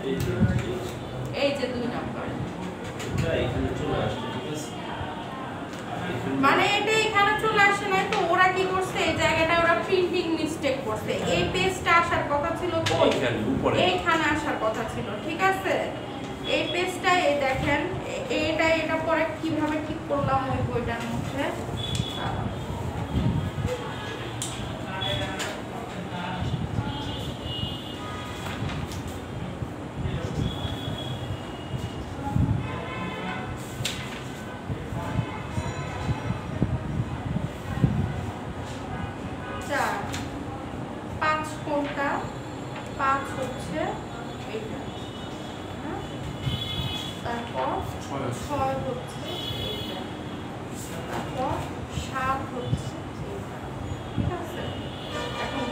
এই যে 2 নাম্বার এটা এখানে চলে আসছে ঠিক আছে মানে এটা এখানে চলে আসে নাই তো ওরা কি করছে এই জায়গাটা ওরা প্রিন্টিং মিস্টেক করছে এই পেজটা আসার কথা ছিল কই এইখানে আসার কথা ছিল ঠিক আছে এই পেজটা এই দেখেন এটা পরে কিভাবে ঠিক করলাম ওই বইটার মধ্যে কোনটা 5 হচ্ছে এইটা হ্যাঁ তারপর 6 হচ্ছে এইটা তারপর 7 হচ্ছে এইটা ঠিক আছে এখন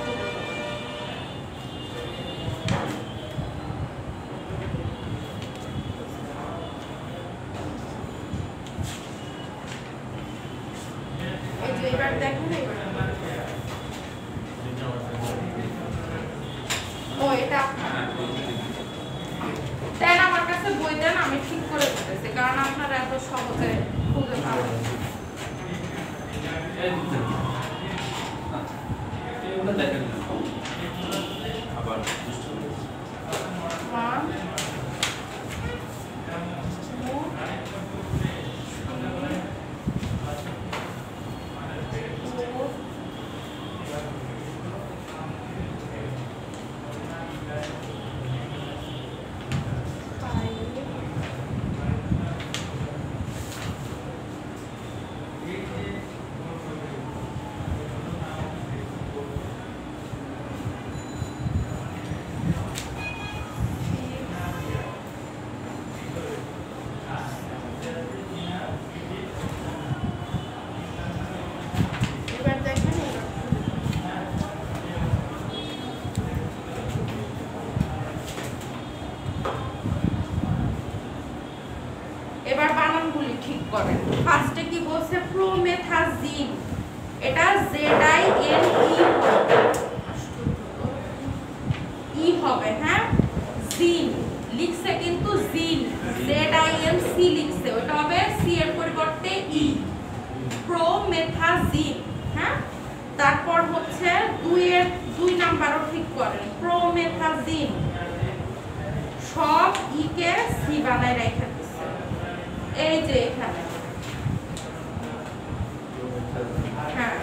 এই যে এবার দেখুন এটা দেন আমার কাছে বই দেন আমি ঠিক করে দিতেছি কারণ আপনারা এত সহজে খুঁজে পাবেন আবার এবার বানানগুলি ঠিক করেন ফার্স্টে কি বলছে প্রোমেথাজিন এটা ই হবে হ্যাঁ জিন লিখছে কিন্তু জিন ZINC লিখছে ওটা হবে সি এর পরিবর্তে ই প্রোমেথাজিন হ্যাঁ তারপর হচ্ছে 2 নাম্বারও ঠিক করেন প্রোমেথাজিন সব ই কে সি বানায় রেখে এই যে এখানে হ্যাঁ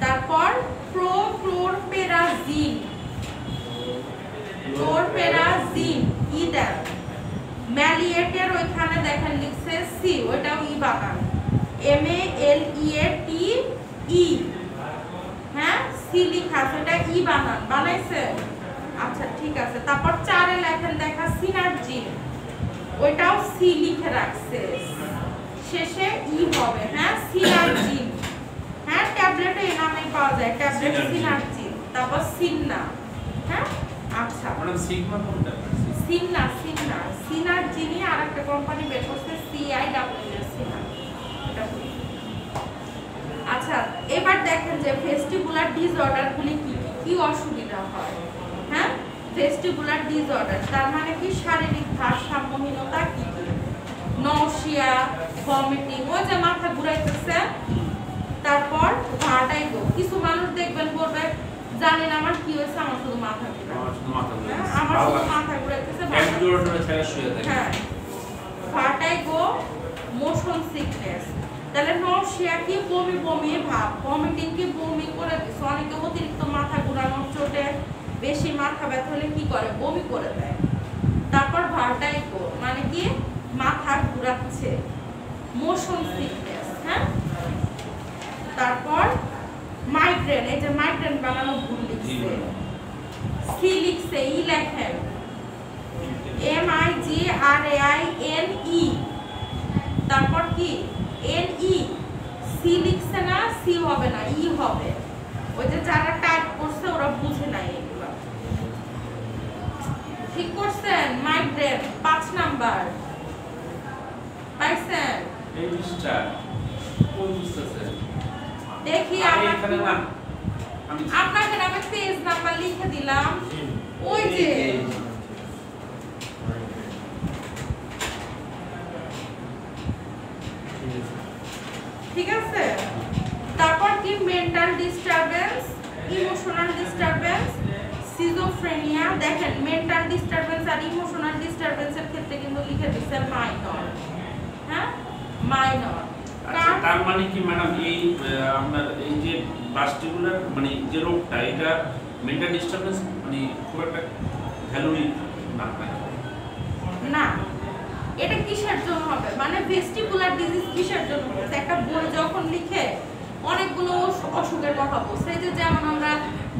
তারপর প্রোক্লোরপেরাজিন ই দেন ম্যালিয়েটের ওইখানে দেখেন লিখছে সি ওইটাও ই বানান MALEATE হ্যাঁ সি লেখা আছে এটা ই বানান বানাইছে আচ্ছা ঠিক আছে তারপর 4 এ লেখেন দেখা সিনার্জিন ওইটাও সি লিখে রাখছে শেষে ই হবে হ্যাঁ সিনার্জিন হ্যাঁ ট্যাবলেটে এই নামে পাওয়া যায় ট্যাবলেট সিনার্জিন তারপর সিননা হ্যাঁ আচ্ছা ম্যাডাম সিগমা কোনটা সিননা সিনার্জিনই আরেকটা কোম্পানি বের করছে CIWS সিনা এটা আচ্ছা এবার দেখেন যে ভেস্টিবুলার ডিসঅর্ডারগুলি কি অসুবিধা হয় হ্যাঁ ভেস্টিবুলার ডিসঅর্ডার তার মানে কি শারীরিক ভারসাম্যহীনতা কি নওশিয়া ভমিটিং ওই যে মাথা ঘুরাইতেছে তারপর ভার্টাইগো কিছু মানুষ দেখবেন বলবে জানেন আমার কি হয়েছে আমার শুধু মাথা ঘুরায় আমার শুধু মাথা ঘুরাইতেছে হ্যাঁ ভার্টাইগো মোশন সিকনেস তাহলে নওশিয়া কি বমি ভাব ভমিটিং কি বমি করে দিছে অনেকে অতিরিক্ত মাথা ঘুরানোর চোটে বেশি মাথা ব্যথা হলে কি করে বমি করে দেয় তারপর ভার্টাইগো মানে কি মাথা ঘুরাচ্ছে মোশন সিকনেস হ্যাঁ তারপর মাইগ্রেন এই যে মাইগ্রেন বানানো ভুল লিখছে সি লিখছে ই লেখেন MIGRAINE তারপর কি NE সি লিখছে না সি হবে না ই হবে ওই যে যারা টাইপ করছে ওরা বুঝে নাই এগুলো ঠিক করছেন মাইগ্রেন 5 নাম্বার পাইছেন এই জিনিসটা কোন বুঝতেছে দেখি এখানে না আমি আপনাকে আমি পেজ নাম্বার লিখে দিলাম ওই যে দেখেন মেন্টাল ডিস্টারবেন্স আর ইমোশনাল ডিস্টারবেন্সের ক্ষেত্রে কিন্তু লিখে দিচ্ছে মাইনর। হ্যাঁ, মাইনর। আচ্ছা, তার মানে কি ম্যাডাম এই আপনার এই যে ভাস্টিবুলার মানে যে রোগটা এটা মেন্টাল ডিস্টারবেন্স মানে খুব একটা ভ্যালুই না না, এটা কিসের জন্য হবে মানে ভেস্টিবুলার ডিজিজ কিসের জন্য হচ্ছে? একটা বই যখন লিখে অনেকগুলো অসুখের কথা বলছে, যে যেমন আমরা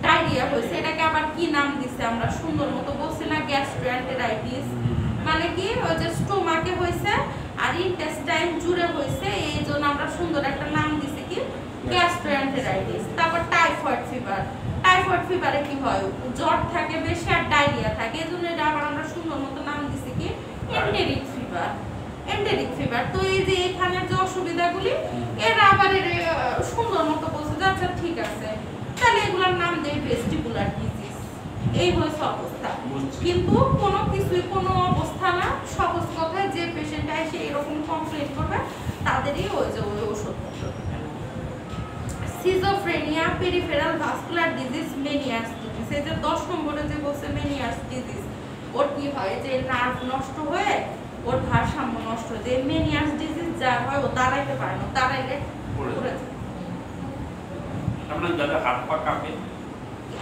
ডায়রিয়া হয়েছে, এটাকে আবার কি নাম দিছে আমরা সুন্দর মতো বলছি না, গ্যাস্ট্রোএন্টেরাইটিস। মানে কি ওই যে স্টোমাকে হয়েছে আর ইন্টেস্টাইন জুড়ে হয়েছে, এই জন্য আমরা সুন্দর একটা নাম দিছি কি গ্যাস্ট্রোএন্টেরাইটিস। তারপর টাইফয়েড ফিভার, টাইফয়েড ফিভারে কি হয় জ্বর থাকে বেশি আর ডায়রিয়া থাকে, এই জন্য এটা আবার আমরা সুন্দর মতো নাম দিছি কি এন্টেরিক ফিভার, এন্টেরিক ফিভার। তো এই যে এখানে যে অসুবিধাগুলি এরা আবার সুন্দর মতো বলছে যে আচ্ছা ঠিক আছে তাহলে এগুলোর নাম দেই ভেস্টিবুলার ডিজিজ। এই হচ্ছে অবস্থা, কিন্তু কোনো কিছুই কোনো অবস্থা না। সহজ কথায় যে পেশেন্ট এসে এরকম কমপ্লেন করবে তাদেরই ওই যে ওই ওষুধ schizophrenia, peripheral vascular disease, Meniere's disease. এই যে 10 নম্বরে যে বলছে মেনিয়াস ডিজিজ, ওর কি হয় যে নার্ভ নষ্ট হয়ে ওর ভারসাম্য নষ্ট হয়ে যায়। মেনিয়াস ডিজিজ যা হয় ও দাঁড়াইতে পারে না, দাঁড়াইলে পড়ে যায়। আপনার যাদের হাত পা কাঁপে,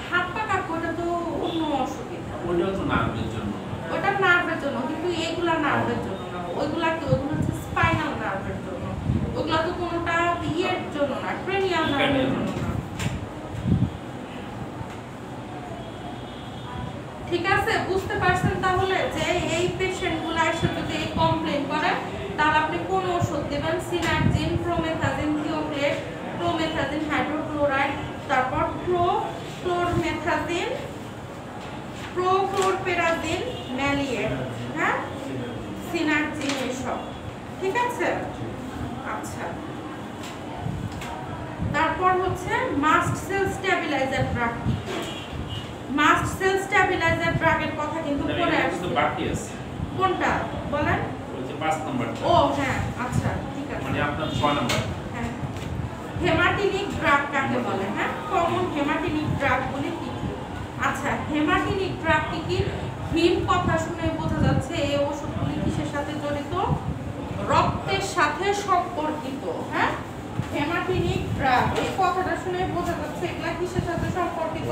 হাত পা কাঁপে ওটা তো অন্য অসুবিধা, ওটাও তো নার্ভের জন্য। ওটা নার্ভের জন্য, কিন্তু এগুলা নার্ভের জন্য না। ওইগুলা কি, ওইগুলো হচ্ছে স্পাইনাল নার্ভের জন্য। ওগুলা তো কোনোটা ইয়ের জন্য না, ক্রেনিয়াল নার্ভের জন্য না। ঠিক আছে, বুঝতে পারছেন তাহলে যে এই পেশেন্টগুলো এসে যদি এই কমপ্লেন করে তাহলে আপনি কোন ওষুধ দেবেন? সিনারজিন, প্রোমেথাজিন, থিওক্লেট, প্রোমেথাজিন হাইড্রোক্লোরাইড, তারপর প্রোক্লোরমেথাজিন, প্রোক্লোরপেরাজিন, ম্যালিয়েট, হ্যাঁ, সিনারজিন, এসব। ঠিক আছে, আচ্ছা। তারপর হচ্ছে mast cell stabiliser drug. Mast cell stabiliser ড্রাগের কথা কিন্তু পরে আসছে। বাকি আছে কোনটা বলেন? ওই যে 5 নাম্বার। ও হ্যাঁ, আচ্ছা ঠিক আছে। মানে আপনার 6 নাম্বার। হ্যাঁ, হেমাটিনিক ড্রাগ কাকে বলে? হ্যাঁ, কমন হেমাটিনিক ড্রাগ বলে কি কি? আচ্ছা, হেমাটিনিক ড্রাগ কি কি? হিম কথা শুনে বোঝা যাচ্ছে এই ওষুধগুলি কিসের সাথে জড়িত? রক্তের সাথে সম্পর্কিত। হ্যাঁ, হেমাটিনিক ড্রাগ এই কথাটা শুনে বোঝা যাচ্ছে এগুলা কিসের সাথে সম্পর্কিত?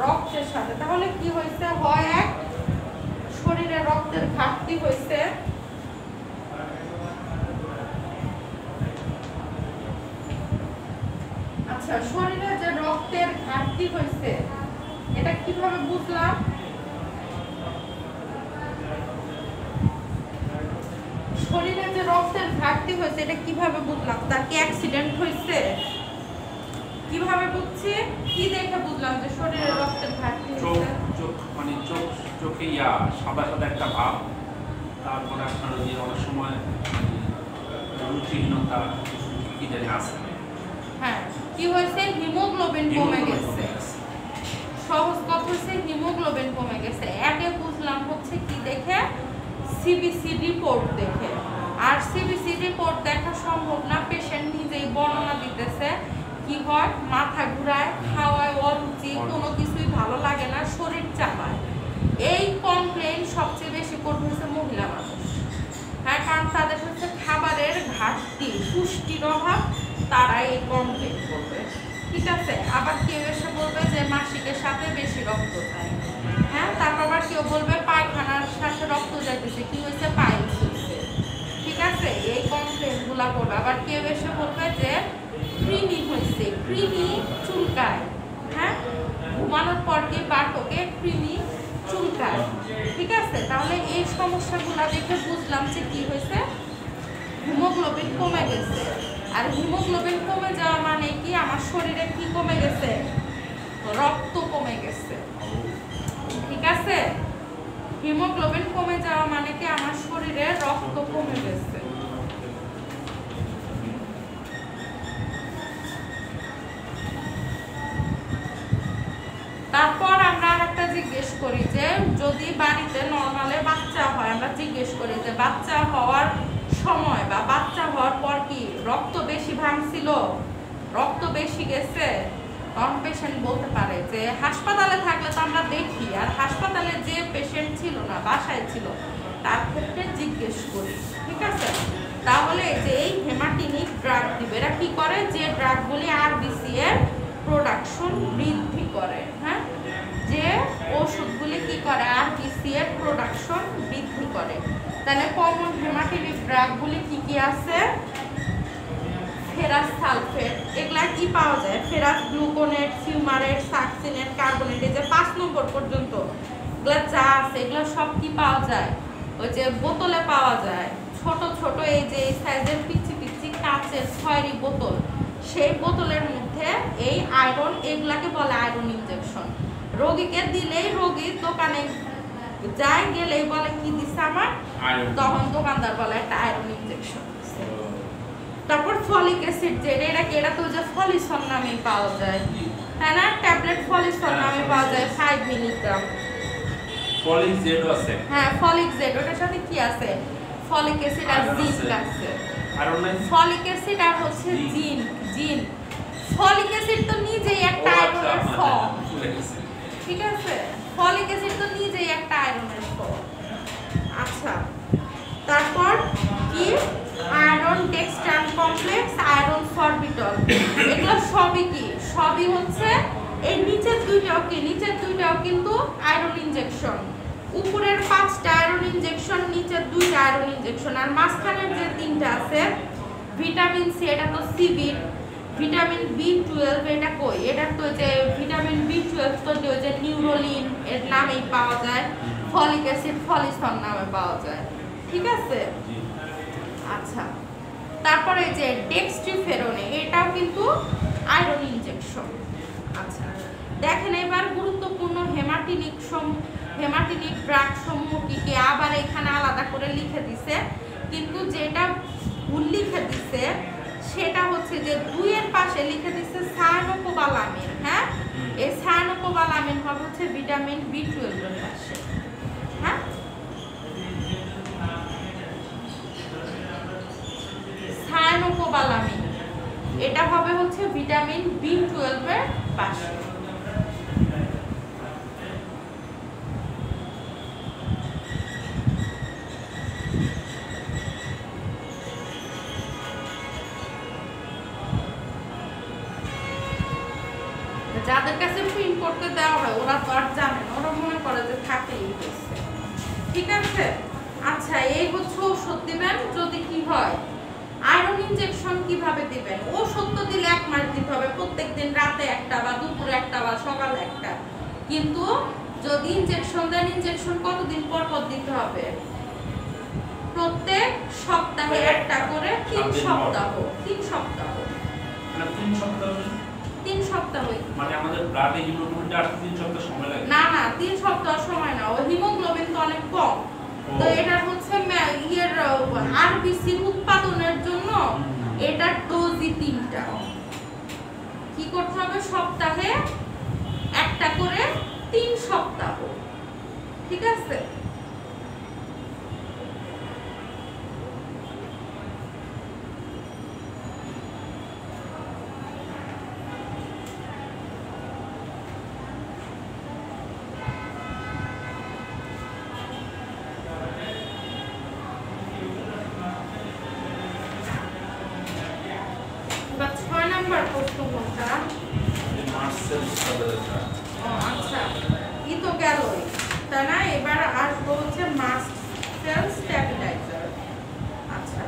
রক্তের সাথে। তাহলে কি হয়েছে? হয় এক, শরীরে রক্তের ঘাটতি হয়েছে, আচ্ছা শরীরে যে রক্তের ঘাটতি হয়েছে এটা কিভাবে বুঝলাম? শরীরে যে রক্তের ঘাটতি হয়েছে এটা কিভাবে বুঝলাম? তার কি অ্যাক্সিডেন্ট হয়েছে? কিভাবে বুঝছি? কি দেখে বুঝলাম যে শরীরে রক্তের ঘাটতি হয়েছে? চোখ মানে চোখে সাদা সাদা একটা ভাব, তারপরে আপনার যে অনেক সময় রুচিহীনতা কি জানি আছে। হ্যাঁ, কি হয়েছে? হিমোগ্লোবিন কমে গেছে। সহজ কথা হচ্ছে হিমোগ্লোবিন কমে গেছে। আগে বুঝলাম হচ্ছে কি দেখে? সিবিসি রিপোর্ট দেখে। আর সিবিসি রিপোর্ট দেখা সম্ভব না, পেশেন্ট নিজেই বর্ণনা দিতেছে কি হয়, মাথা ঘুরায়, খাওয়ায় অরুচি, কোনো কিছুই ভালো লাগে না, শরীর চাপায়। এই কমপ্লেন সবচেয়ে বেশি করতে হচ্ছে মহিলা মানুষ। হ্যাঁ, কারণ তাদের হচ্ছে খাবারের ঘাটতি, পুষ্টির অভাব, তারা এই কমপ্লেন করবে। ঠিক আছে, আবার কেউ এসে বলবে যে মাসিকের সাথে বেশি রক্ত চাই। হ্যাঁ, তারপর আবার কেউ বলবে পায়খানার সাথে রক্ত যাইতেছে, কি হয়েছে? পাইলস হয়েছে। ঠিক আছে, এই কমপ্লেন গুলা করবে। আবার কেউ এসে বলবে যে কৃমি হয়েছে, কৃমি চুলকায়। হ্যাঁ, ঘুমানোর পর কি বাটকে কৃমি চুলকায়। ঠিক আছে, তাহলে এই সমস্যাগুলো দেখে বুঝলাম যে কি হয়েছে, হিমোগ্লোবিন কমে গেছে। আর হিমোগ্লোবিন কমে যাওয়া মানে কি? আমার শরীরে কি কমে গেছে? রক্ত কমে গেছে। ঠিক আছে, হিমোগ্লোবিন কমে যাওয়া মানে কি? আমার শরীরে রক্ত কমে গেছে। তারপর আমরা আরেকটা জিজ্ঞেস করি যে যদি বাড়িতে নরমালে বাচ্চা হয়, আমরা জিজ্ঞেস করি যে বাচ্চা হওয়ার সময় বা বাচ্চা হওয়ার পর কি রক্ত বেশি ভাঙছিল, রক্ত বেশি গেছে? তখন পেশেন্ট বলতে পারে যে হাসপাতালে থাকলে তো আমরা দেখি, আর হাসপাতালে যে পেশেন্ট ছিল না বাসায় ছিল তার ক্ষেত্রে জিজ্ঞেস করি। ঠিক আছে, তাহলে যে এই হেমাটিনিক ড্রাগ দিবে, এরা কি করে যে ড্রাগগুলি আরবিসি এর প্রোডাকশন বৃদ্ধি করে। হ্যাঁ, যে ওষুধগুলি কি করে আরবিসি এর প্রোডাকশন বৃদ্ধি করে। তাহলে কমন হেমাটিনিক ড্রাগগুলি কি কি আছে? ফেরাস সালফেট, এগুলা কি পাওয়া যায়? Ferrous gluconate, fumarate, succinate, carbonate, এই যে 5 নম্বর পর্যন্ত এগুলা যা আছে এগুলো সব কি পাওয়া যায়? ওই যে বোতলে পাওয়া যায়, ছোট ছোট এই যে এই সাইজের পিচি পিচি কাচের খয়েরি বোতল, সেই বোতলের মধ্যে এই আয়রন, এগুলাকে বলে আয়রন ইনজেকশন। রোগীকে দিলেই রোগীর দোকানে যায়, গেলেই বলে কি দিছে আমার, তখন দোকানদার বলে একটা আয়রন ইনজেকশন। তারপর ফলিক অ্যাসিড, এটা তো যে ফলিসন নামে পাওয়া যায়, তাই না? ট্যাবলেট ফলিসন নামে পাওয়া যায় 5 মিলিগ্রাম। ফলিক জেড আছে, হ্যাঁ ফলিক জেড, ওটার সাথে কি আছে? ফলিক অ্যাসিড আর জিঙ্ক আছে। আর অন্য ফলিক অ্যাসিড আর হচ্ছে জিঙ্ক। ফলিক অ্যাসিড তো নিজেই একটা আয়রনের ফর্ম। ঠিক আছে, ফলিক অ্যাসিড তো নিজেই একটা আয়রনের ফর্ম। আচ্ছা, তারপর কি? আয়রন ডেক্সট্রান কমপ্লেক্স, আয়রন সরবিটল, এগুলো সবই কি? সবই হচ্ছে এই নিচের দুইটাও কিন্তু আয়রন ইনজেকশন। উপরের 5টা আয়রন ইনজেকশন, নিচের 2টা আয়রন ইনজেকশন, আর মাঝখানের যে 3টা আছে ভিটামিন সি, এটা তো সিবিট। ভিটামিন B12 এটা কই? এটা তো যে ভিটামিন B12 তো যে নিউরোলিন এর নামেই পাওয়া যায়, ফলিক অ্যাসিড ফলিসন নামে পাওয়া যায়। ঠিক আছে, আচ্ছা। তারপরে যে ডেক্সট্রিফেরনে, এটাও কিন্তু আয়রন ইনজেকশন। আচ্ছা, দেখেন এবার গুরুত্বপূর্ণ হেমাটিনিক ড্রাগ সমূহ কি কি, আবার এখানে আলাদা করে লিখে দিছে, কিন্তু যেটা ভুল লিখে দিছে সেটা হচ্ছে যে 2 এর পাশে লিখে দিছে সায়ানোকোবালামিন। হ্যাঁ, এই সায়ানোকোবালামিন হবে হচ্ছে ভিটামিন B12 এর পাশে। হ্যাঁ, সায়ানোকোবালামিন এটা হবে হচ্ছে ভিটামিন B12 এর পাশে। যাদের কাছে প্রিন্ট করতে দেওয়া হয় ওরা তো আর জানে না, ওরা মনে করে যে থাকেই গেছে। ঠিক আছে, আচ্ছা এই হচ্ছে ওষুধ দিবেন যদি কি হয়। আয়রন ইনজেকশন কিভাবে দিবেন? ওষুধ তো দিলে 1 মাস দিতে হবে, প্রত্যেকদিন রাতে একটা বা দুপুরে একটা বা সকালে একটা। কিন্তু যদি ইনজেকশন দেন, ইনজেকশন কতদিন পর পর দিতে হবে? প্রত্যেক সপ্তাহে একটা করে 3 সপ্তাহ। 3 সপ্তাহ মানে 3 সপ্তাহ, 3 সপ্তাহ মানে আমাদের ব্লাডে হিমোগ্লোবিনটা আসতে 3 সপ্তাহ সময় লাগে। না 3 সপ্তাহ সময় না, ওই হিমোগ্লোবিন তো অনেক কম। তো এটা হচ্ছে আরবিসির উৎপাদনের জন্য এটার ডোজই 3টা। কি করতে হবে? সপ্তাহে একটা করে 3 সপ্তাহ। ঠিক আছে, এবার 6 নাম্বার প্রশ্ন কোনটা? আচ্ছা, ই তো গেলই, তাই না? এবার আসবো হচ্ছে মাস্ট সেল স্ট্যাবিলাইজার। আচ্ছা,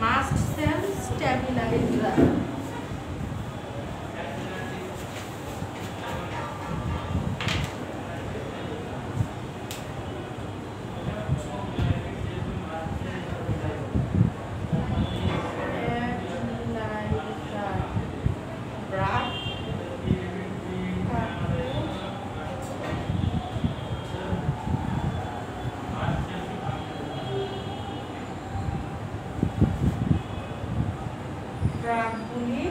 মাস্ট সেল স্ট্যাবিলাইজার ড্রাগগুলি।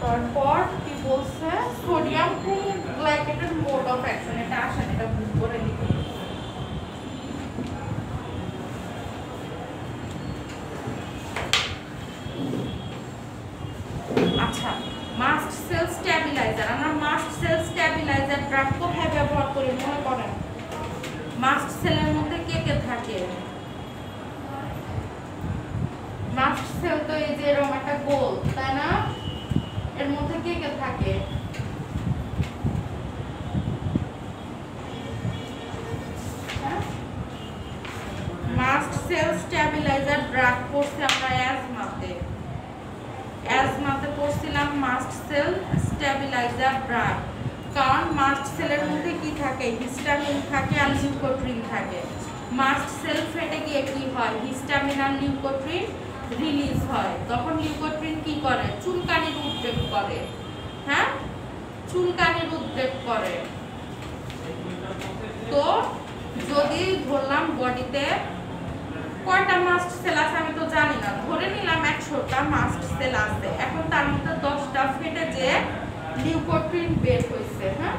তারপর কি বলছে? সোডিয়াম গ্লাইকেটের মোড অফ অ্যাকশন, এটা আসেন এটা ভুল করে লিখে। পড়ছি আমরা অ্যাজমাতে পড়ছিলাম মাস্ট সেল স্টেবিলাইজার ড্রাগ। কারণ মাস্ট সেলের মধ্যে কি থাকে, হিস্টামিন থাকে আর লিউকোট্রিন থাকে। মাস্ট সেল ফেটে গিয়ে কি হয়, হিস্টামিন আর লিউকোট্রিন রিলিজ হয়। তখন লিউকোট্রিন কি করে, চুলকানির উদ্রেক করে। হ্যাঁ, চুলকানির উদ্রেক করে। তো যদি ধরলাম বডিতে কয়টা মাস্ট সেল আছে আমি তো জানি না, ধরে নিলাম 100টা মাস্ট সেল আছে, এখন তার মধ্যে 10টা ফেটে যে লিউকোট্রিন বের হয়েছে। হ্যাঁ,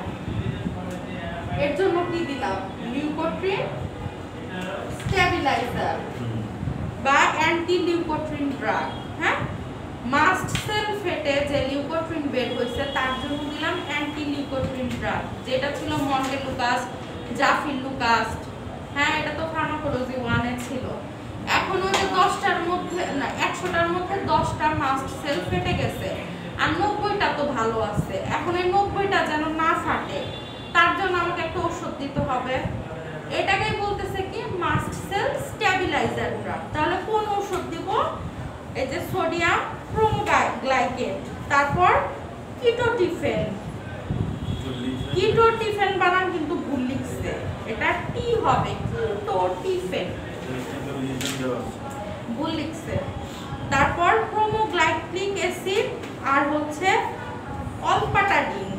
এর জন্য কি দিলাম, লিউকোট্রিন স্টেবিলাইজার বা অ্যান্টি লিউকোট্রিন ড্রাগ। হ্যাঁ, মাস্ট সেল ফেটে যে লিউকোট্রিন বের হয়েছে তার জন্য দিলাম অ্যান্টি লিউকোট্রিন ড্রাগ, যেটা ছিল মন্টেলুকাস্ট, জাফিলুকাস্ট। হ্যাঁ, এটা তো ফার্মাকোলজি 1 এ ছিল। এখন ওই যে 10টার মধ্যে না 100টার মধ্যে 10টা মাস্ট সেল ফেটে গেছে আর 90টা তো ভালো আছে। এখন এই 90টা যেন না ফাটে তার জন্য আমাকে একটা ওষুধ দিতে হবে। এটাকেই বলতেছে কি মাস্ট সেল স্টেবিলাইজার ড্রাগ। তাহলে কোন ওষুধ দিব, এই যে সোডিয়াম ক্রোমোগ্লাইকেট, তারপর কিটোটিফেন। কিটোটিফেন বানান কিন্তু ভুল লিখছে, এটা টি হবে, কিটোটিফেন ভুল লিখছে। তারপর ক্রোমোগ্লাইকলিক অ্যাসিড আর হচ্ছে অলপাটাডিন,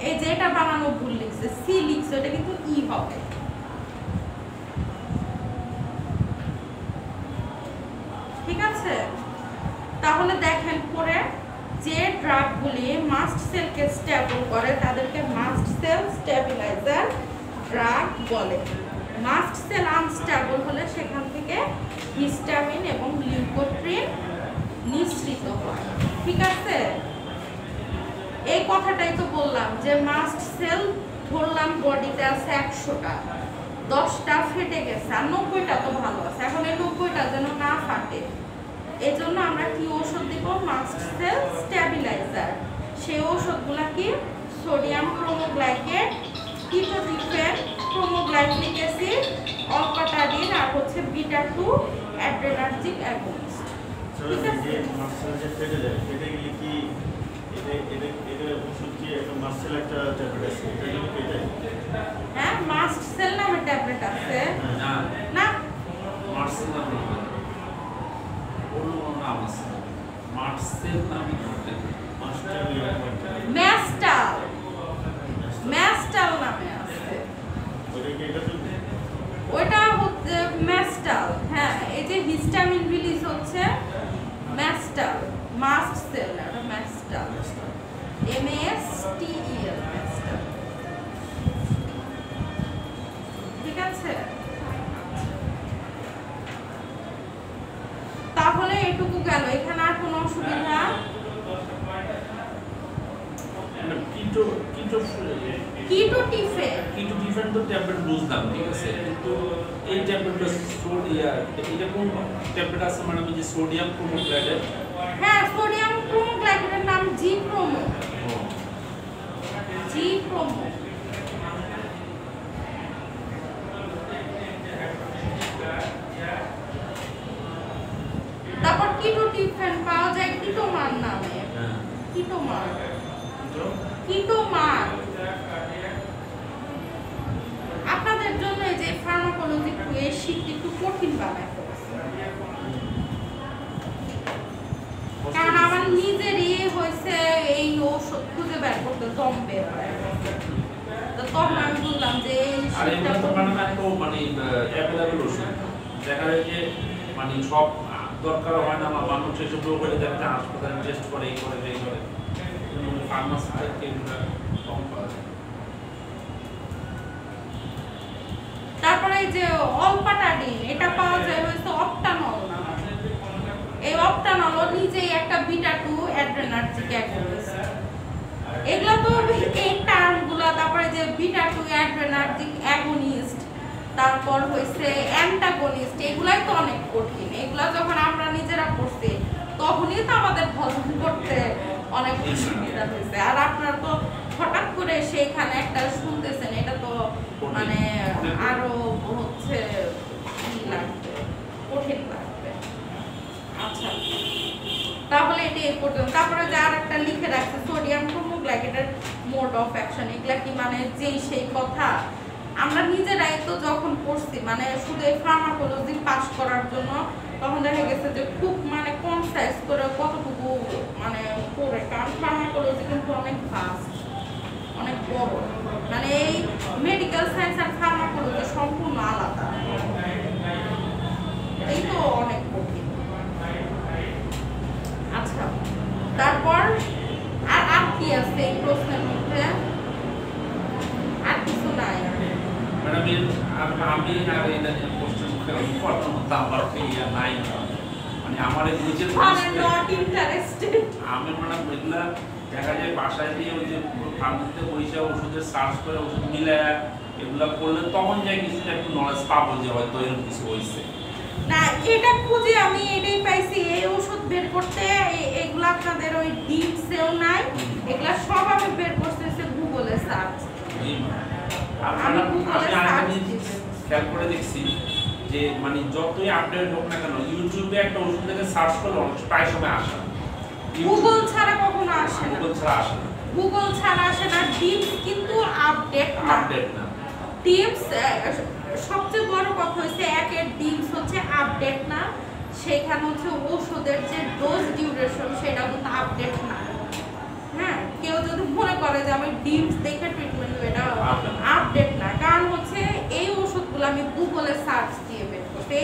এই যে এটা বানানো ভুল লিখছে, সি লিখছে, এটা কিন্তু ই হবে। ঠিক আছে, তাহলে দেখেন পরে যে ড্রাগগুলি মাস্ট সেলকে স্টেবল করে তাদেরকে মাস্ট সেল স্টেবিলাইজার ড্রাগ বলে। মাস্ট সেল আনস্টেবল হলে সেখান থেকে হিস্টামিন এবং লিউকোট্রিন নিঃসৃত হয়। ঠিক আছে, এই কথাটাই তো বললাম যে মাস্ট সেল ধরলাম বডিতে আছে 100টা, 10টা ফেটে গেছে আর 90টা তো ভালো আছে। এখন এই 90টা যেন না ফাটে এজন্য আমরা কি ওষুধ দিব, মাস্ট সেল স্টেবিলাইজার। সেই ওষুধগুলো কি, সোডিয়াম ক্রোমোগ্লাইকেট, কিটোটিফেন, ক্রোমোগ্লাইকলিক অ্যাসিড, অলপাটাডিন আর হচ্ছে বিটা 2 অ্যাড্রেনার্জিক অ্যাগনিস্ট। ঠিক আছে, মাসল যে ফেটে যায়, ফেটে গেলে কি এটা ওষুধ কি একটা মাসল একটা ট্যাবলেট আছে, এটা কি ফেটে? হ্যাঁ, মাস্ট সেল নামে ট্যাবলেট আছে না না, মাস্ট সেল নামে ওর নাম আছে, মাস্ট সেল নামে ম্যাস্টাল, ম্যাস্টাল নামে আছে। ওটা কি এটা তো ওটা হচ্ছে ম্যাস্টাল। হ্যাঁ, এই যে হিস্টামিন রিলিজ হচ্ছে ম্যাস্টাল, মাস্ট সেল না, এটা ম্যাস্টাল, MASTEL ম্যাস্টাল। ঠিক আছে, তাহলে এটুকু গেল, এখানে আর কোনো অসুবিধা? কিটোটিফেন তো ট্যাবলেট বুঝলাম, ঠিক আছে, কিন্তু এই ট্যাবলেটটা এটা কোন ট্যাবলেট আছে মানে যে সোডিয়াম ক্রোমোগ্লাইকেট? হ্যাঁ, সোডিয়াম ক্রোমোগ্লাইকেটের নাম জি ক্রোমো, জি ক্রোমো। তারপর কিটোটিফেন পাওয়া যায় কিটোমার নামে। হ্যাঁ, কিটোমার, কিটোমার। আপনাদের জন্য এই যে ফার্মাকোলজি এই শীটটি একটু কঠিন বানায় ফেলছে, কারণ আমার নিজেরই হয়েছে এই ওষুধ খুঁজে বের করতে দম বের হয়। তো তখন আমি বললাম যে এই আর শীটটা এগুলো তো মানে এত মানে অ্যাভেলেবল ওষুধ, দেখা যায় যে মানে সব দরকার হয় না, মানুষ এসব রোগ হলে যাতে হাসপাতালে টেস্ট করে এই করে এই করে, ফার্মাসি থেকে এগুলো কম পাওয়া যায়। তারপরে এই যে অলপাটাডিন, এটা পাওয়া যায় হয়তো অপটানল না, এই অপটানল নিজেই একটা বিটা 2 অ্যাড্রেনার্জিক অ্যাগনিস্ট। এগুলা তো এই টার্মগুলা, তারপরে যে বিটা 2 অ্যাড্রেনার্জিক অ্যাগনিস্ট, তারপর হইছে অ্যান্টাগনিস্ট, এগুলাই তো অনেক কঠিন। এগুলা যখন আমরা নিজেরা পড়ছি তখনই তো আমাদের হজম করতে অনেক অসুবিধা হয়েছে। আর আপনারা তো হঠাৎ করে সেইখানে একটা শুনতেছেন, এটা তো মানে আরো হচ্ছে কি লাগবে, কঠিন লাগবে। আচ্ছা, তাহলে এটা এই পর্যন্ত। তারপরে যে আরেকটা লিখে রাখছে সোডিয়াম ক্রোমোগ্লাইকেটের মোড অফ অ্যাকশন, এগুলা কি মানে যেই সেই কথা? আমরা নিজেরাই তো যখন পড়ছি মানে শুধু এই ফার্মাকোলজি পাস করার জন্য, তখন দেখা গেছে যে খুব মানে কনসাইজ করে কতটুকু মানে পড়ে, কারণ ফার্মাকোলজি কিন্তু অনেক ফাস্ট, অনেক বড়, মানে এই মেডিকেল সায়েন্স আর ফার্মাকোলজি সম্পূর্ণ আলাদা, এই তো অনেক কঠিন। আচ্ছা, তারপর আর কি আছে এই প্রশ্নের মধ্যে? আর কিছু নাই। ম্যাডাম আমি আর এটা নিয়ে কোশ্চেন করার মতো আমার ইয়া নাই, মানে আমার নিজের নট ইন্টারেস্টেড। আমি ম্যাডাম এগুলা দেখা যায় বাসায় দিয়ে ওই যে ফার্মেসিতে বসে ওষুধের সার্চ করে ওষুধ মিলে এগুলা করলে তখন যাই কিছুটা একটু নলেজ পাবো যে হয়তো এরকম কিছু হয়েছে। না, এটা খুঁজে আমি এটাই পাইছি, এই ওষুধ বের করতে এগুলা আপনাদের ওই ডিপসেও নাই, এগুলা সব আমি বের করতেছি গুগলে সার্চ। আমি আরেকটা জিনিস খেয়াল করে দেখছি যে মানে যতই আপডেট হোক না কেন ইউটিউবে একটা ওষুধ থেকে সার্চ করলে প্রায় সময় আসে না, গুগল ছাড়া কখনো আসে না, গুগল ছাড়া আসে না, গুগল ছাড়া আসে না। ডিপস কিন্তু আপডেট না, ডিপস সবচেয়ে বড় কথা হচ্ছে একের ডিপস হচ্ছে আপডেট না, সেখানে হচ্ছে ওষুধের যে ডোজ ডিউরেশন সেটা কিন্তু আপডেট না। হ্যাঁ, কেউ যদি মনে করে যে আমি ডিপস দেখে ট্রিটমেন্ট নেব, এটা আপডেট না, কারণ হচ্ছে এই ওষুধগুলো আমি গুগলে সার্চ দিয়ে বের করতে,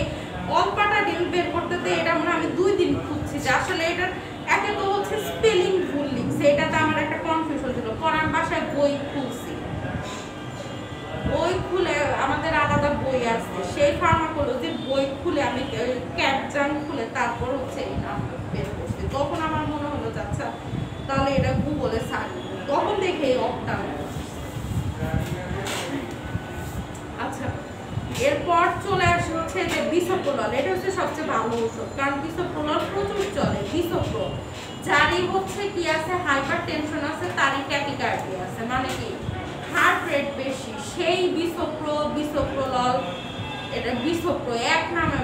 অল্পাটা ডিল বের করতে এটা মনে আমি 2 দিন খুঁজছি যে আসলে এটার একে তো হচ্ছে স্পেলিং ভুল লিখছে, এটাতে আমার একটা কনফিউশন ছিল। পড়ার বাসায় বই খুলছি, বই খুলে আমাদের আলাদা বই আছে, সেই ফার্মাকোলজির বই খুলে আমি ক্যাপচান খুলে তারপর হচ্ছে এই নাম বের করছি। তখন আমার মনে হলো আচ্ছা তাহলে এটা গুগলে সার্চ, তখন দেখে অপটা। আচ্ছা, এরপর চলে আসে হচ্ছে যে বিসোপ্রোল, এটা হচ্ছে সবচেয়ে ভালো ওষুধ, কারণ বিসোপ্রোল প্রচুর চলে। বিসোপ্রো যারই হচ্ছে কি আছে হাইপার টেনশন আছে, তারই ট্যাকিকার্ডিয়া আছে, মানে কি হার্ট রেট বেশি, সেই বিসোপ্রোল, এটা বিসোপ্রো এক নামে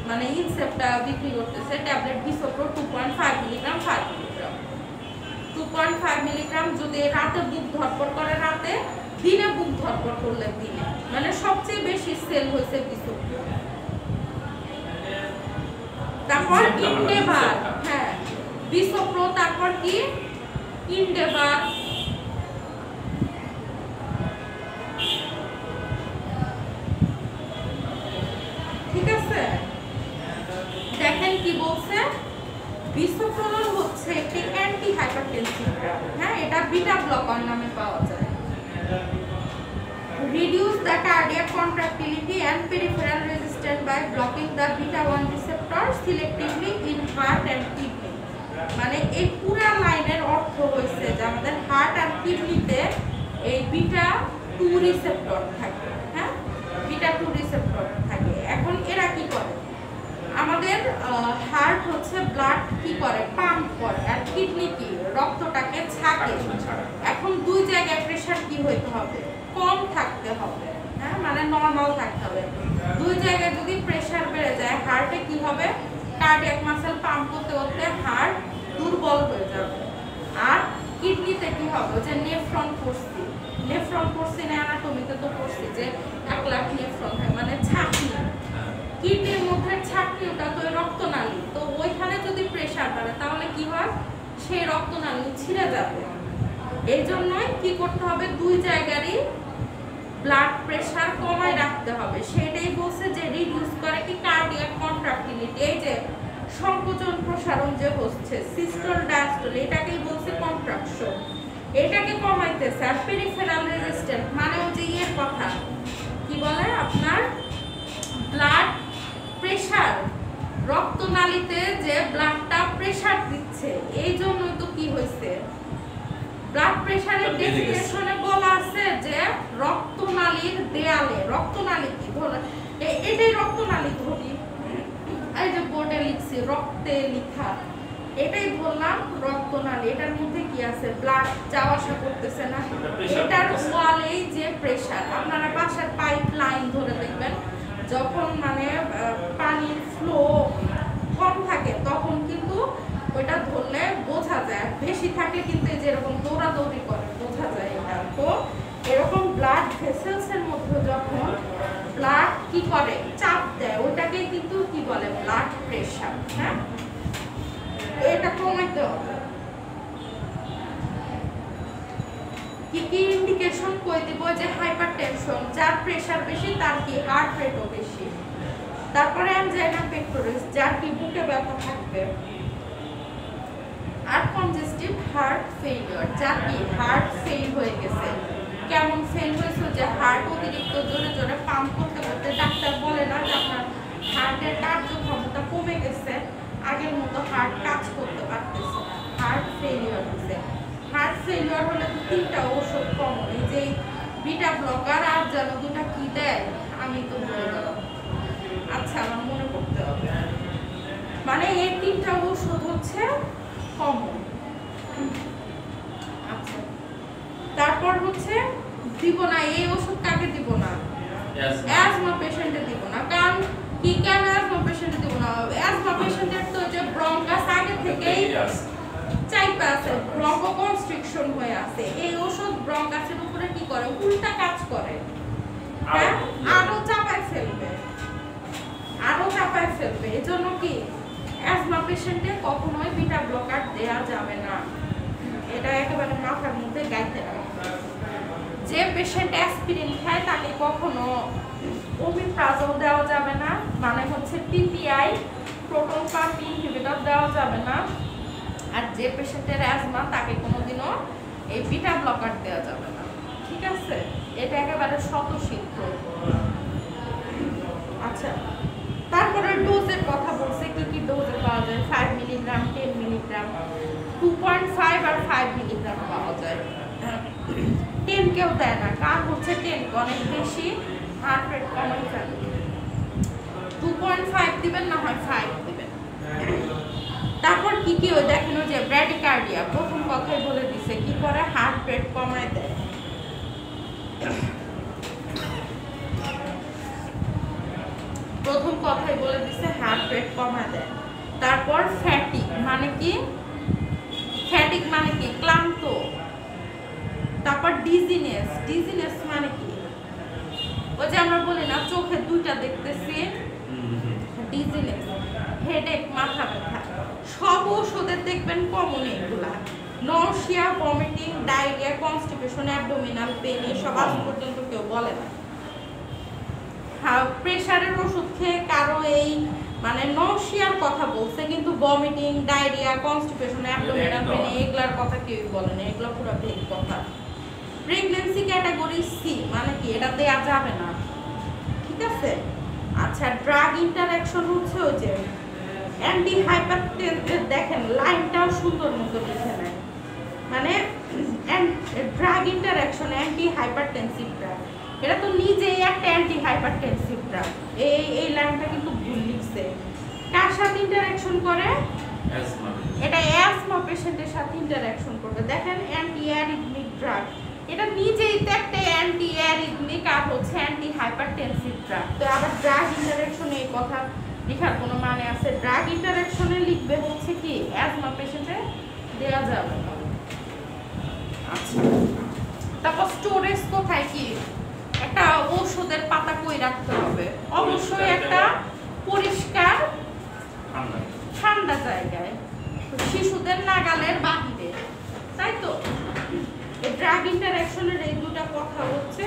মানে ইনসেপ্টা বিক্রি করতেছে ট্যাবলেট বিসোপ্রো 2.5 মিলিগ্রাম 5 মিলিগ্রাম 2.5 মিলিগ্রাম। যদি রাতে বুক ধরপড় করে রাতে, দিনে বুক ধরপড় করলে দিনে, মানে সবচেয়ে বেশি সেল হয়েছে বিসোপ্রো। তারপর ইনডেভার, হ্যাঁ বিসোপ্রো, তারপর কি ইনডেভার, ঠিক আছে। দেখেন কি বলছে, বিসোপ্রোল হচ্ছে একটি অ্যান্টি হাইপারটেনসিভ ড্রাগ, হ্যাঁ এটা বিটা ব্লকার নামে পাওয়া যায়। reduce the cardiac contractility and peripheral resistance by blocking the beta 1 receptor selectively in heart and kidney। মানে এই পুরো লাইনের অর্থ হইছে যে আমাদের হার্ট আর কিডনিতে এই বিটা 2 রিসেপ্টর থাকে, হ্যাঁ বিটা 2 রিসেপ্টর থাকে। এখন এরা কি করে, আমাদের হার্ট হচ্ছে ব্লাড কি করে পাম্প করে, আর কিডনি কি রক্তটাকে ছাঁকে। এখন দুই জায়গায় প্রেসার কি হইতে হবে, কম থাকতে হবে, হ্যাঁ মানে নরমাল থাকতে হবে। দুই জায়গায় যদি প্রেসার বেড়ে যায় হার্টে কি হবে, কার্ডিয়াক মাসেল পাম্প করতে করতে হার্ট দুর্বল হয়ে যাবে। আর কিডনিতে কি হবে, যে নেফ্রন পড়ছি না অ্যানাটমিতে তো পড়ছি যে 1 লাখ নেফ্রন হয়, মানে ছাঁকনি, কিডনির মধ্যে ছাঁকনি, ওটা তো রক্তনালী, তো ওইখানে যদি প্রেসার বাড়ে তাহলে কি হয়, সেই রক্তনালী ছিঁড়ে যাবে। এই জন্যই কি করতে হবে, দুই জায়গারই ব্লাড প্রেসার কমায় রাখতে হবে। সেটাই বলছে যে রিডিউস করে কি কার্ডিয়াক কন্ট্রাক্টিলিটি, এই যে সংকোচন প্রসারণ যে হচ্ছে সিস্টোল ডায়াস্টোল, এটাকেই বলছে কন্ট্রাকশন, এটাকে কমাইতেছে। আর পেরিফেরাল রেজিস্ট্যান্স মানে ওই যে ইয়ের কথা কি বলে আপনার ব্লাড প্রেসার, রক্তনালীতে যে ব্লাডটা প্রেসার দিচ্ছে, এই জন্যই তো কি হয়েছে, ব্লাড প্রেসারের ডেফিনিশনে বলা আছে যে রক্তনালীর দেয়ালে, রক্তনালী কি ধরে এটাই রক্তনালী ধরি, এই যে বোর্ডে লিখছি রক্তে লেখা, এটাই বললাম রক্তনালী, এটার মধ্যে কি আছে ব্লাড যাওয়া আসা করতেছে না, এটার ওয়ালেই যে প্রেসার। আপনারা বাসার পাইপ লাইন ধরে দেখবেন, যখন মানে পানির ফ্লো কম থাকে তখন কিন্তু ওইটা ধরলে বোঝা যায়, বেশি থাকলে কিন্তু যেরকম দৌড়াদৌড়ি করে বোঝা যায় এটা। তো এরকম ব্লাড ভেসেলস এর মধ্যে যখন ব্লাড কি করে চাপ দেয় ওটাকে কিন্তু কি বলে ব্লাড প্রেশার। হ্যাঁ, এটা কমাইতে হবে। কি কি ইন্ডিকেশন কই দিব যে হাইপারটেনশন, যার প্রেসার বেশি তার কি হার্ট রেটও বেশি। তারপরে অ্যানজাইনা পেক্টোরিস, যার কি বুকে ব্যথা থাকবে। আর কনজেস্টিভ হার্ট ফেলিওর, যার কি হার্ট ফেল হয়ে গেছে। কেমন ফেল হয়েছে যে হার্ট অতিরিক্ত জোরে জোরে পাম্প করতে করতে ডাক্তার বলে না যে আপনার হার্টের কার্যক্ষমতা কমে গেছে, আগের মতো হার্ট কাজ করতে পারতেছে না, হার্ট ফেলিওর হয়েছে। হার্ট ফেলিওর হলে তো 3টা ওষুধ কমন, এই যে বিটা ব্লকার আর যেন দুটা কি দেয় আমি তো ভুলে গেলাম। আচ্ছা আমার মনে করতে হবে, মানে এই 3টা ওষুধ হচ্ছে কমন। আচ্ছা তারপর হচ্ছে দিব না এই ওষুধ, কাকে দিব না? অ্যাজমা পেশেন্টে দিব না। কারণ কি কেন অ্যাজমা পেশেন্টে দিব না? অ্যাজমা পেশেন্টের তো যে ব্রঙ্কাস আগে থেকেই চাইপা আছে, ব্রঙ্কোকনস্ট্রিকশন হয়ে আছে। এই ওষুধ ব্রঙ্কাসের উপরে কি করে উল্টা কাজ করে, হ্যাঁ আরো চাপায় ফেলবে, আরো চাপায় ফেলবে। এজন্য কি অ্যাজমা পেশেন্টে কখনোই বিটা ব্লকার দেয়া যাবে না, এটা একেবারে মাথার মধ্যে গাইতে হবে। যে পেশেন্ট অ্যাসপিরিন খায় তাকে কখনো ওমিপ্রাজল দেওয়া যাবে না, মানে হচ্ছে পিপিআই প্রোটন পাম্প ইনহিবিটর দেওয়া যাবে না। আর যে পেশেন্টের অ্যাজমা তাকে কোনোদিনও এই বিটা ব্লকার দেওয়া যাবে না, ঠিক আছে? এটা একেবারে স্বতঃসিদ্ধ। আচ্ছা তারপরে ডোজের কথা বলছে, কি কি ডোজে পাওয়া যায়? 5 মিলিগ্রাম, 10 মিলিগ্রাম, 2.5 আর 5 মিলিগ্রাম পাওয়া যায়। 10 কেউ দেয় না, কারণ হচ্ছে 10 অনেক বেশি হার্ট রেট কমাই ফেলে। 2.5 দিবেন, না হয় 5 দিবেন। তারপর কি কি ওই দেখেন যে ব্র্যাডিকার্ডিয়া প্রথম কথাই বলে দিছে কি করে হার্ট রেট কমায় দেয়। প্রথম কথাই বলে দিছে হার্ট রেট কমায় দেয়। তারপর ফ্যাটিক মানে কি? ফ্যাটিক মানে কি? ক্লান্ত। তারপর ডিজিনেস, ডিজিনেস মানে কি? ওই যে আমরা বলি না চোখে দুইটা দেখতেছি, ডিজিনেস। হেডেক, মাথা ব্যথা, সব ওষুধের দেখবেন কমন এগুলা। Nausea, vomiting, diarrhoea, constipation, abdominal pain, এসব আজ পর্যন্ত কেউ বলে না। প্রেসারের ওষুধ খেয়ে কারো এই মানে নরসিয়ার কথা বলছে, কিন্তু vomiting, diarrhoea, constipation, abdominal pain এগুলার কথা কেউ বলে না, এগুলো পুরো ভেগ কথা। প্রেগন্যান্সি ক্যাটাগরি সি মানে কি? এটা দেয়া যাবে না, ঠিক আছে? আচ্ছা ড্রাগ ইন্টারঅ্যাকশন হচ্ছে ওই যে অ্যান্টি হাইপারটেনসিভ, দেখেন লাইনটাও সুন্দর মতো লিখে নেয়, মানে drug interaction anti hypertensive drug, এটা তো নিজেই একটা অ্যান্টি হাইপারটেনসিভ ড্রাগ। এই লাইনটা কিন্তু ভুল লিখছে। কার সাথে ইন্টারঅ্যাকশন করে? এটা অ্যাজমা পেশেন্টের সাথে ইন্টারঅ্যাকশন করবে। দেখেন অ্যান্টি অ্যারিথমিক ড্রাগ, এটা নিজেই তো একটা অ্যান্টি অ্যারিথমিক আর হচ্ছে অ্যান্টি হাইপারটেনসিভ ড্রাগ। তো আবার ড্রাগ ইন্টারঅ্যাকশনে এই কথা লেখার কোনো মানে আছে? ড্রাগ ইন্টারঅ্যাকশনে লিখবে হচ্ছে কি অ্যাজমা পেশেন্টে দেয়া যাবে না। আচ্ছা তারপর স্টোরেজ কোথায়? কি একটা ওষুধের পাতা কই রাখতে হবে? অবশ্যই একটা পরিষ্কার ঠান্ডা জায়গায়, শিশুদের নাগালের বাহিরে, তাই তো? ড্রাগ ইন্টারঅ্যাকশনের এই দুটো কথা হচ্ছে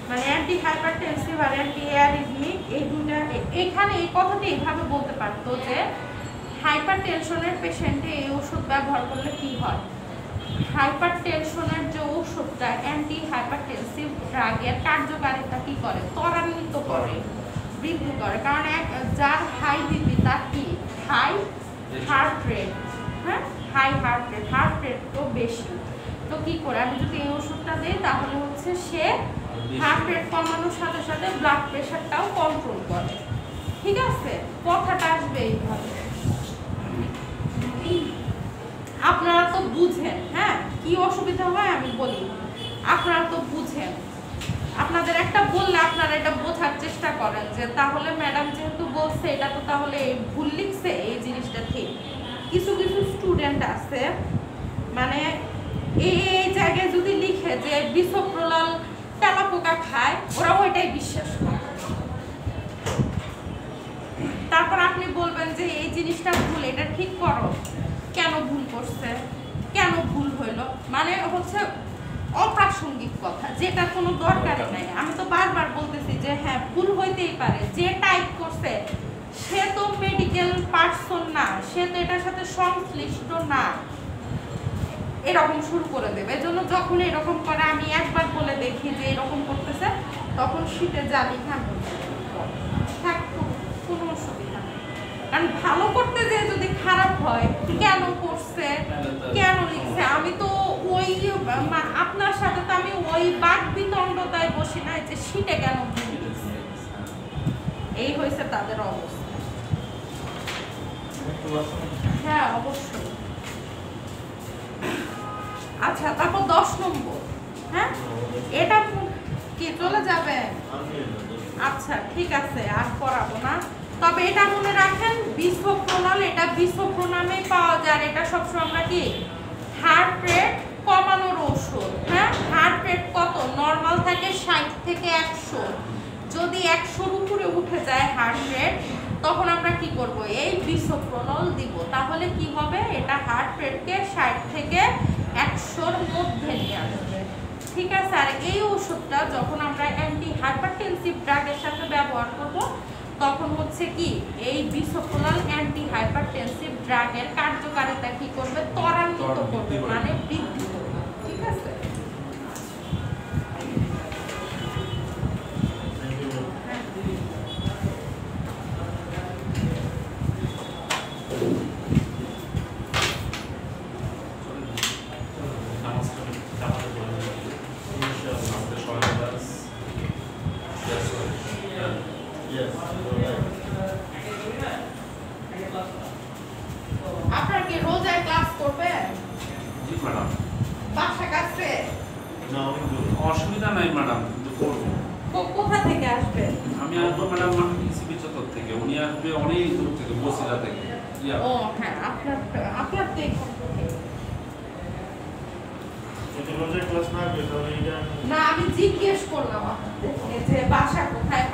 মানে অ্যান্টি হাইপারটেনসিভ আর অ্যান্টি অ্যারিথমিক, এই দুটো। এখানে এই কথাটা এইভাবে বলতে পারতো যে হাইপারটেনশনের পেশেন্টে এই ওষুধ ব্যবহার করলে কি হয়। হাইপারটেনশনের যে ওষুধটা অ্যান্টি হাইপারটেনসিভ ড্রাগের কার্যকারিতা কি করে? ত্বরান্বিত করে, বৃদ্ধি করে। কারণ যার হাই বিপি তার কি হাই হার্ট রেট, হ্যাঁ হাই হার্ট রেট তো বেশি। তো কি করে আমি যদি এই ওষুধটা দিই তাহলে হচ্ছে সে হার্ট রেট কমানোর সাথে সাথে ব্লাড প্রেশারটাও কন্ট্রোল করে, ঠিক আছে? কথাটা আসবে এইভাবে। আপনারা তো বুঝেন, হ্যাঁ কি অসুবিধা হয় আমি বলি, আপনারা তো বুঝেন। আপনাদের একটা বললে আপনারা এটা বোঝার চেষ্টা করেন যে তাহলে ম্যাডাম যেহেতু বলছে এটা তো তাহলে ভুল লিখছে, এই জিনিসটা ঠিক। কিছু কিছু স্টুডেন্ট আছে মানে এই জায়গায় যদি লিখে যে বিসপ্রলাল তেলাপোকা খায়, ওরা ওইটাই বিশ্বাস করে। তারপর আপনি বলবেন যে এই জিনিসটা ভুল, এটা ঠিক করো। কেন ভুল করছে, কেন ভুল হইলো, মানে হচ্ছে অপ্রাসঙ্গিক কথা, যেটা কোনো দরকারই নাই। আমি তো বারবার বলতেছি যে হ্যাঁ ভুল হইতেই পারে, যে টাইপ করছে সে তো মেডিকেল পার্সন না, সে তো এটার সাথে সংশ্লিষ্ট না, এরকম শুরু করে দেবে। এজন্য যখন এরকম করে আমি একবার বলে দেখি যে এরকম করতেছে, তখন শীতে জানি হ্যাঁ থাক, কোনো অসুবিধা নেই। কারণ ভালো করতে যে যদি খারাপ হয়, কেন করছে, কেন লিখছে, আমি তো ওই আপনার সাথে তো আমি ওই বাক বিতণ্ডতায় বসি নাই যে শীতে কেন ভুল লিখছে। এই হয়েছে তাদের অবস্থা। হ্যাঁ অবশ্যই। আচ্ছা, তারপর 10 নম্বর। হ্যাঁ, এটা কি চলে যাবে? আচ্ছা ঠিক আছে, আর পড়াবো না। তবে এটা মনে রাখেন, বিসপ্রলাল এটা বিসপ্রোনামে পাওয়া যায়। এটা সবসময় আমরা কি হার্ট রেট কমানোর ওষুধ। হ্যাঁ, হার্ট রেট কত নরমাল থাকে 60 থেকে 100। যদি 100-র উপরে উঠে যায় হার্ট রেট, তখন আমরা কি করব, এই বিসপ্রলাল দিব। তাহলে কি হবে, এটা হার্ট রেটকে 60 থেকে 100-র মধ্যে নিয়ে আসবে। ঠিক আছে। আর এই ওষুধটা যখন আমরা অ্যান্টি হাইপারটেনসিভ ড্রাগের সাথে ব্যবহার করব, তখন হচ্ছে কি এই বিসপ্রলাল অ্যান্টি হাইপারটেনসিভ ড্রাগের কার্যকারিতা কি করবে, ত্বরান্বিত করবে, মানে বৃদ্ধি করবে। ঠিক আছে। আপনার কি রোজায় ক্লাস করবে? জি ম্যাডাম। বাসা কাছে? না, অনেক দূর। অসুবিধা নাই ম্যাডাম, কিন্তু করবো। কোথা থেকে আসবে? আমি আসবো ম্যাডাম ইসিবি চত্বর থেকে, উনি আসবে অনেক দূর থেকে, বসিলা থেকে। ও হ্যাঁ, আপনার তো এখান থেকে। যদি রোজার ক্লাস না হবে তাহলে এটা না, আমি জিজ্ঞেস করলাম আপনাদেরকে যে বাসা কোথায়,